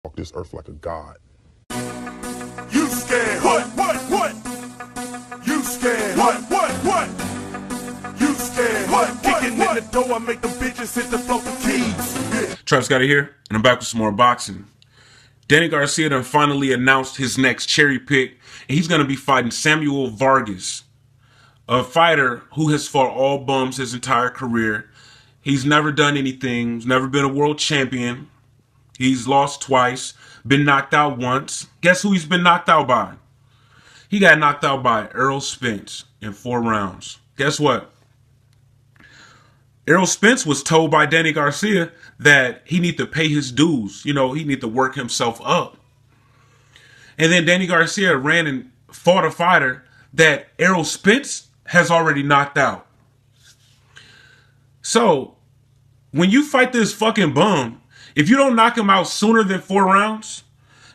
walk this earth like a god. You scared? What? You scared? What? You scared? What? Kicking in the door, I make them bitches hit the floor for keys. Yeah. Travis got it here, and I'm back with some more boxing. Danny Garcia done finally announced his next cherry pick, and he's going to be fighting Samuel Vargas, a fighter who has fought all bums his entire career. He's never done anything. He's never been a world champion. He's lost twice, been knocked out once. Guess who he's been knocked out by? He got knocked out by Errol Spence in 4 rounds. Guess what? Errol Spence was told by Danny Garcia that he need to pay his dues. You know, he need to work himself up. And then Danny Garcia ran and fought a fighter that Errol Spence has already knocked out. So, when you fight this fucking bum, if you don't knock him out sooner than 4 rounds,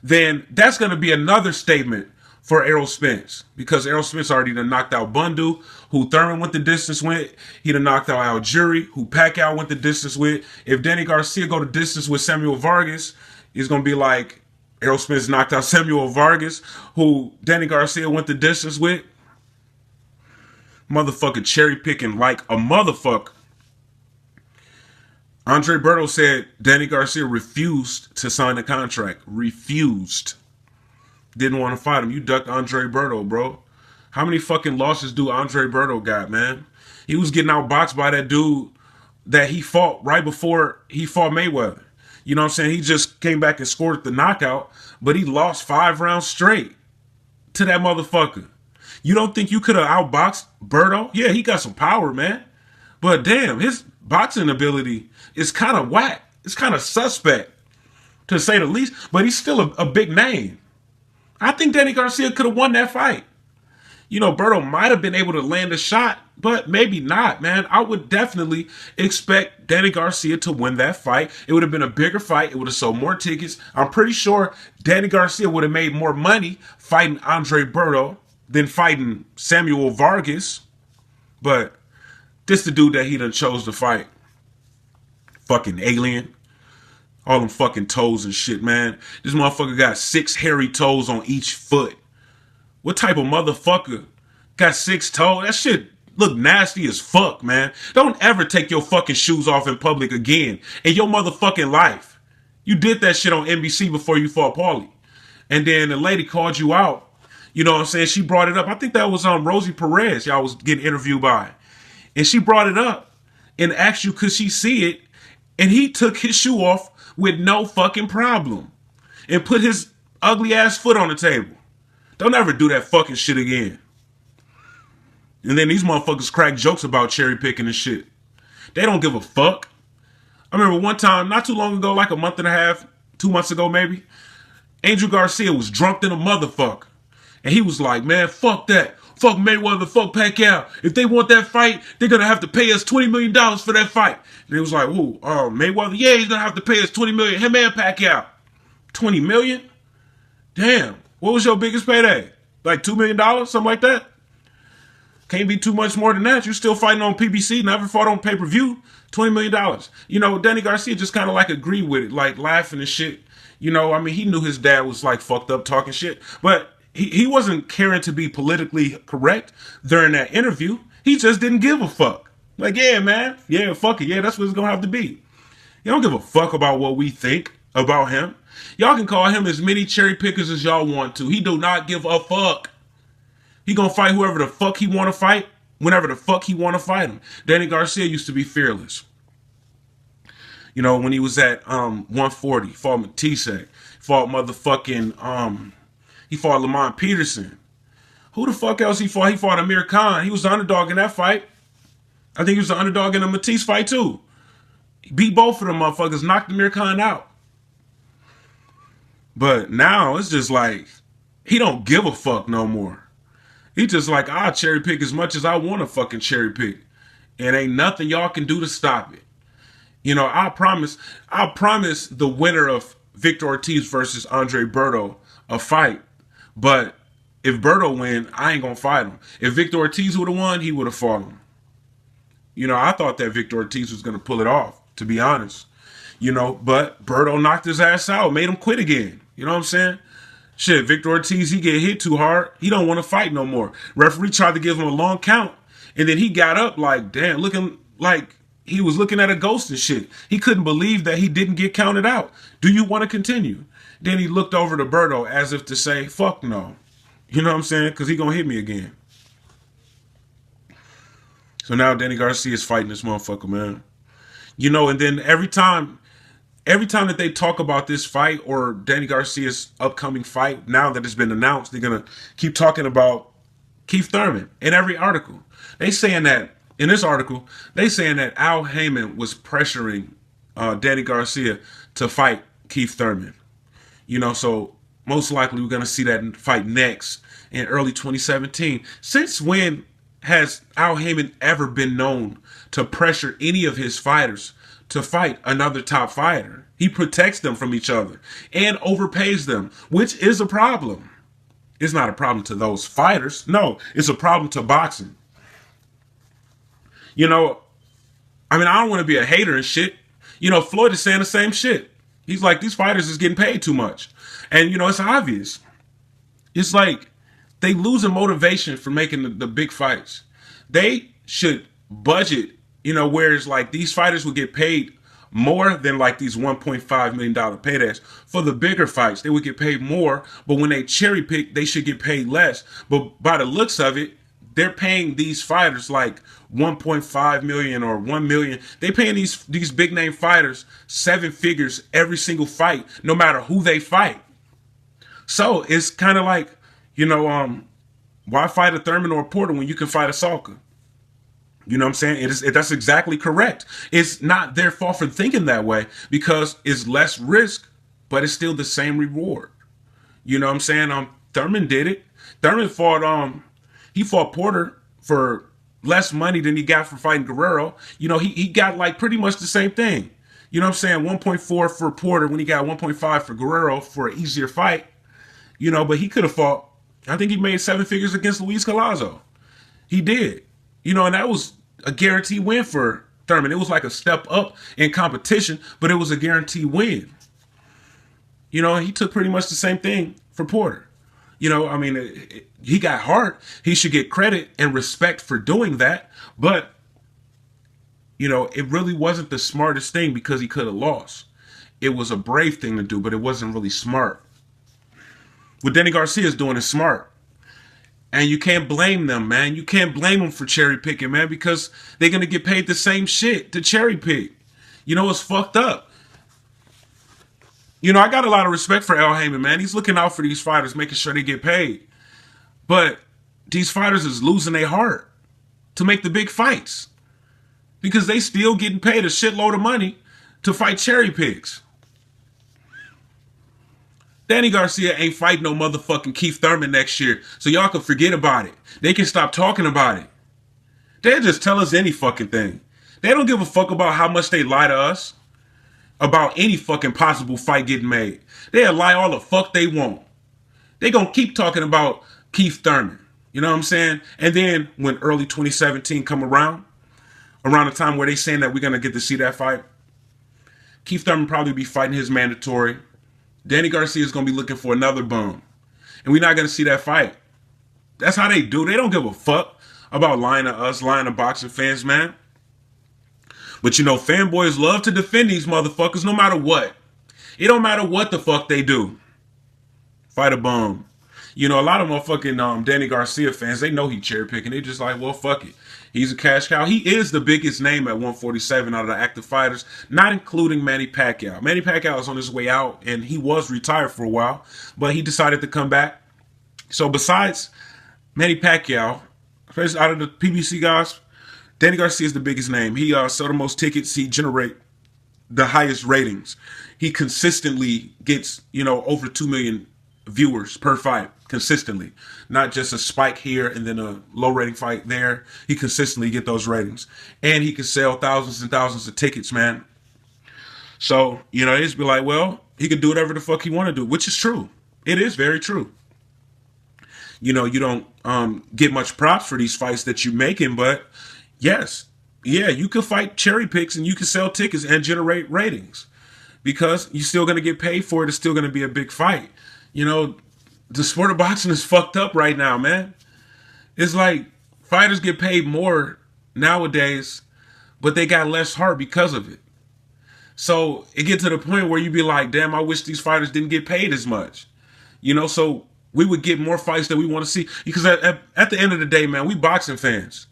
then that's going to be another statement for Errol Spence. Because Errol Spence already done knocked out Bundu, who Thurman went the distance with. He done knocked out Algieri, who Pacquiao went the distance with. If Danny Garcia go the distance with Samuel Vargas, it's going to be like Errol Spence knocked out Samuel Vargas, who Danny Garcia went the distance with. Motherfucking cherry picking like a motherfucker. Andre Berto said Danny Garcia refused to sign the contract. Refused. Didn't want to fight him. You ducked Andre Berto, bro. How many fucking losses do Andre Berto got, man? He was getting outboxed by that dude that he fought right before he fought Mayweather. You know what I'm saying? He just came back and scored the knockout, but he lost 5 rounds straight to that motherfucker. You don't think you could have outboxed Berto? Yeah, he got some power, man. But damn, his boxing ability is kind of whack. It's kind of suspect, to say the least. But he's still a big name. I think Danny Garcia could have won that fight. You know, Berto might have been able to land a shot, but maybe not, man. I would definitely expect Danny Garcia to win that fight. It would have been a bigger fight. It would have sold more tickets. I'm pretty sure Danny Garcia would have made more money fighting Andre Berto than fighting Samuel Vargas. But this the dude that he done chose to fight. Fucking alien. All them fucking toes and shit, man. This motherfucker got 6 hairy toes on each foot. What type of motherfucker got 6 toes? That shit look nasty as fuck, man. Don't ever take your fucking shoes off in public again in your motherfucking life. You did that shit on NBC before you fought Paulie. And then the lady called you out. You know what I'm saying? She brought it up. I think that was Rosie Perez y'all was getting interviewed by. And she brought it up and asked you, could she see it? And he took his shoe off with no fucking problem and put his ugly ass foot on the table. Don't ever do that fucking shit again. And then these motherfuckers crack jokes about cherry picking and shit. They don't give a fuck. I remember one time, not too long ago, like a month and a half, 2 months ago maybe, Angel Garcia was drunk than a motherfucker. And he was like, man, fuck that. Fuck Mayweather, fuck Pacquiao. If they want that fight, they're going to have to pay us $20 million for that fight. And it was like, ooh, Mayweather? Yeah, he's going to have to pay us $20 million. Him and Pacquiao. $20 million? Damn. What was your biggest payday? Like $2 million? Something like that? Can't be too much more than that. You're still fighting on PBC, never fought on pay-per-view. $20 million. You know, Danny Garcia just kind of like agreed with it, like laughing and shit. You know, I mean, he knew his dad was like fucked up talking shit. But he wasn't caring to be politically correct during that interview. He just didn't give a fuck. Like, yeah, man. Yeah, fuck it. Yeah, that's what it's going to have to be. You don't give a fuck about what we think about him. Y'all can call him as many cherry pickers as y'all want to. He do not give a fuck. He going to fight whoever the fuck he want to fight, whenever the fuck he want to fight him. Danny Garcia used to be fearless. You know, when he was at 140, fought Matisse, fought motherfucking... He fought Lamont Peterson. Who the fuck else he fought? He fought Amir Khan. He was the underdog in that fight. I think he was the underdog in the Matisse fight too. He beat both of them motherfuckers, knocked Amir Khan out. But now it's just like, he don't give a fuck no more. He just like, I'll cherry pick as much as I want to fucking cherry pick. And ain't nothing y'all can do to stop it. You know, I promise the winner of Victor Ortiz versus Andre Berto a fight. But if Berto win, I ain't going to fight him. If Victor Ortiz would have won, he would have fought him. You know, I thought that Victor Ortiz was going to pull it off, to be honest. You know, but Berto knocked his ass out, made him quit again. You know what I'm saying? Shit, Victor Ortiz, he get hit too hard. He don't want to fight no more. Referee tried to give him a long count, and then he got up like, damn, looking like he was looking at a ghost and shit. He couldn't believe that he didn't get counted out. Do you want to continue? Then he looked over to Berto as if to say, fuck no. You know what I'm saying? Because he going to hit me again. So now Danny Garcia is fighting this motherfucker, man. You know, and then every time that they talk about this fight or Danny Garcia's upcoming fight, now that it's been announced, they're going to keep talking about Keith Thurman in every article. They saying that, in this article, they saying that Al Heyman was pressuring Danny Garcia to fight Keith Thurman. You know, so most likely we're going to see that fight next in early 2017. Since when has Al Heyman ever been known to pressure any of his fighters to fight another top fighter? He protects them from each other and overpays them, which is a problem. It's not a problem to those fighters. No, it's a problem to boxing. You know, I mean, I don't want to be a hater and shit. You know, Floyd is saying the same shit. He's like, these fighters is getting paid too much. And, you know, it's obvious. It's like they losing motivation for making the big fights. They should budget, you know, whereas like these fighters would get paid more than like these $1.5 million paydays. For the bigger fights, they would get paid more. But when they cherry pick, they should get paid less. But by the looks of it, they're paying these fighters like 1.5 million or 1 million. They paying these big name fighters 7 figures every single fight, no matter who they fight. So it's kind of like, you know, why fight a Thurman or a Porter when you can fight a Salka? You know what I'm saying? That's exactly correct. It's not their fault for thinking that way because it's less risk, but it's still the same reward. You know what I'm saying? Thurman did it. Thurman fought he fought Porter for less money than he got for fighting Guerrero. You know, he got like pretty much the same thing. You know what I'm saying? 1.4 for Porter when he got 1.5 for Guerrero for an easier fight. You know, but he could have fought. I think he made 7 figures against Luis Collazo. He did. You know, and that was a guaranteed win for Thurman. It was like a step up in competition, but it was a guaranteed win. You know, he took pretty much the same thing for Porter. You know, I mean, he got hard. He should get credit and respect for doing that. But, you know, it really wasn't the smartest thing because he could have lost. It was a brave thing to do, but it wasn't really smart. What Danny Garcia is doing is smart. And you can't blame them, man. You can't blame them for cherry picking, man, because they're going to get paid the same shit to cherry pick. You know, it's fucked up. You know, I got a lot of respect for Al Heyman, man. He's looking out for these fighters, making sure they get paid. But these fighters is losing their heart to make the big fights because they still getting paid a shitload of money to fight cherry picks. Danny Garcia ain't fighting no motherfucking Keith Thurman next year, so y'all can forget about it. They can stop talking about it. They'll just tell us any fucking thing. They don't give a fuck about how much they lie to us about any fucking possible fight getting made. They'll lie all the fuck they want. They gonna keep talking about Keith Thurman. You know what I'm saying? And then when early 2017 come around the time where they saying that we're gonna get to see that fight, Keith Thurman probably be fighting his mandatory. Danny Garcia is going to be looking for another bum. And we're not going to see that fight. That's how they do. They don't give a fuck about lying to us, lying to boxing fans, man. But, you know, fanboys love to defend these motherfuckers no matter what. It don't matter what the fuck they do. Fight a bum. You know, a lot of motherfucking Danny Garcia fans, they know he cherry picking. They just like, well, fuck it. He's a cash cow. He is the biggest name at 147 out of the active fighters, not including Manny Pacquiao. Manny Pacquiao is on his way out, and he was retired for a while, but he decided to come back. So besides Manny Pacquiao, out of the PBC guys, Danny Garcia is the biggest name. He sold the most tickets. He generate the highest ratings. He consistently gets, you know, over 2 million viewers per fight. Consistently, not just a spike here and then a low rating fight there. He consistently get those ratings, and he can sell thousands and thousands of tickets, man. So, you know, it's be like, well, he can do whatever the fuck he want to do, which is true. It is very true. You know, you don't get much props for these fights that you're making, but yes, yeah, you can fight cherry picks and you can sell tickets and generate ratings. because you're still going to get paid for it. It's still going to be a big fight. You know, the sport of boxing is fucked up right now, man. It's like fighters get paid more nowadays, but they got less heart because of it. So it gets to the point where you be like, damn, I wish these fighters didn't get paid as much. You know, so we would get more fights that we want to see. Because at the end of the day, man, we boxing fans.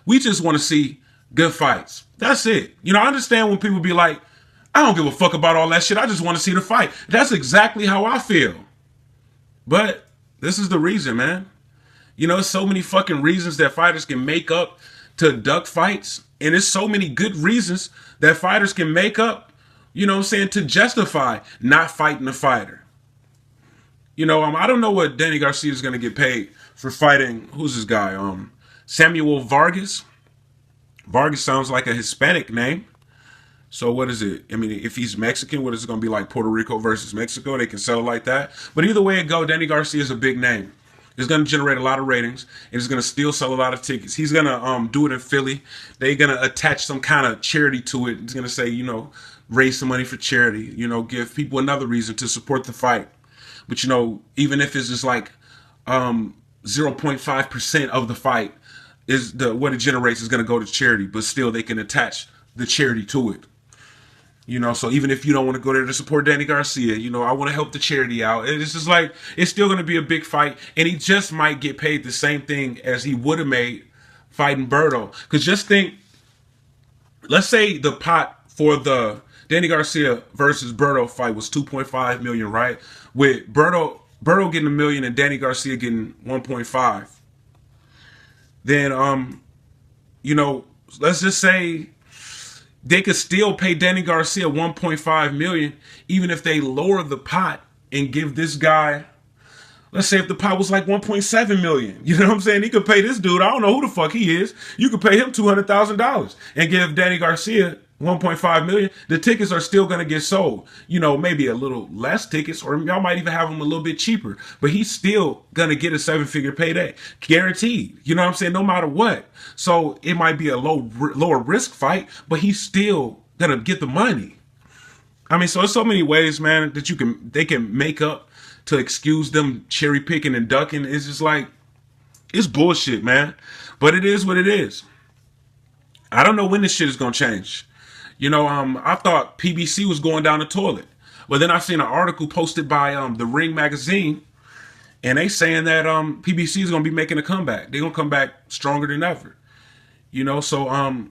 We just want to see good fights. That's it. You know, I understand when people be like, I don't give a fuck about all that shit. I just want to see the fight. That's exactly how I feel. But this is the reason, man. You know, so many fucking reasons that fighters can make up to duck fights. And there's so many good reasons that fighters can make up, you know what I'm saying, to justify not fighting a fighter. You know, I don't know what Danny Garcia is going to get paid for fighting, who's this guy? Samuel Vargas. Vargas sounds like a Hispanic name. So what is it? I mean, if he's Mexican, what is it going to be like? Puerto Rico versus Mexico? They can sell it like that. But either way it go, Danny Garcia is a big name. It's going to generate a lot of ratings. It's going to still sell a lot of tickets. He's going to do it in Philly. They're going to attach some kind of charity to it. It's going to say, you know, raise some money for charity. You know, give people another reason to support the fight. But, you know, even if it's just like 0.5% of the fight, is what it generates is going to go to charity. But still, they can attach the charity to it. You know, so even if you don't want to go there to support Danny Garcia, you know, I want to help the charity out. It's just like, it's still going to be a big fight. And he just might get paid the same thing as he would have made fighting Berto. Because just think, let's say the pot for the Danny Garcia versus Berto fight was 2.5 million, right? With Berto getting $1 million and Danny Garcia getting 1.5. Then, you know, let's just say they could still pay Danny Garcia 1.5 million, even if they lower the pot and give this guy, let's say if the pot was like 1.7 million, you know what I'm saying? He could pay this dude, I don't know who the fuck he is. You could pay him $200,000 and give Danny Garcia 1.5 million. The tickets are still going to get sold. You know, maybe a little less tickets, or y'all might even have them a little bit cheaper, but he's still going to get a 7-figure payday. Guaranteed. You know what I'm saying? No matter what. So it might be a lower risk fight, but he's still going to get the money. I mean, so there's so many ways, man, that they can make up to excuse them cherry picking and ducking. It's just like, it's bullshit, man. But it is what it is. I don't know when this shit is going to change. You know, I thought PBC was going down the toilet. But then I seen an article posted by the Ring magazine, and they saying that PBC is going to be making a comeback. They're going to come back stronger than ever. You know, so, and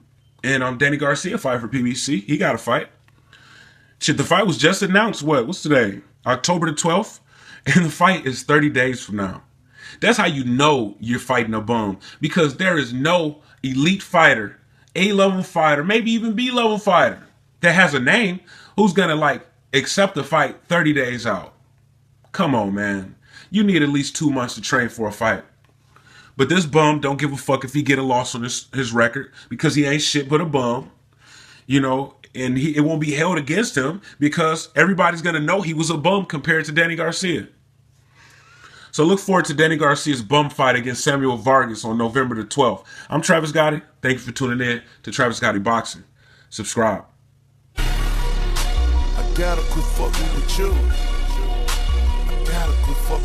Danny Garcia fight for PBC. He got a fight. Shit, the fight was just announced, what's today? October the 12th? And the fight is 30 days from now. That's how you know you're fighting a bum. Because there is no elite fighter, A-level fighter, maybe even B-level fighter that has a name who's going to, like, accept the fight 30 days out. Come on, man. You need at least 2 months to train for a fight. But this bum don't give a fuck if he get a loss on his record, because he ain't shit but a bum. You know, and it won't be held against him because everybody's going to know he was a bum compared to Danny Garcia. So look forward to Danny Garcia's bum fight against Samuel Vargas on November the 12th. I'm Travis Gotti. Thank you for tuning in to Travis Gotti Boxing. Subscribe. I gotta quit fucking with you. I gotta quit fucking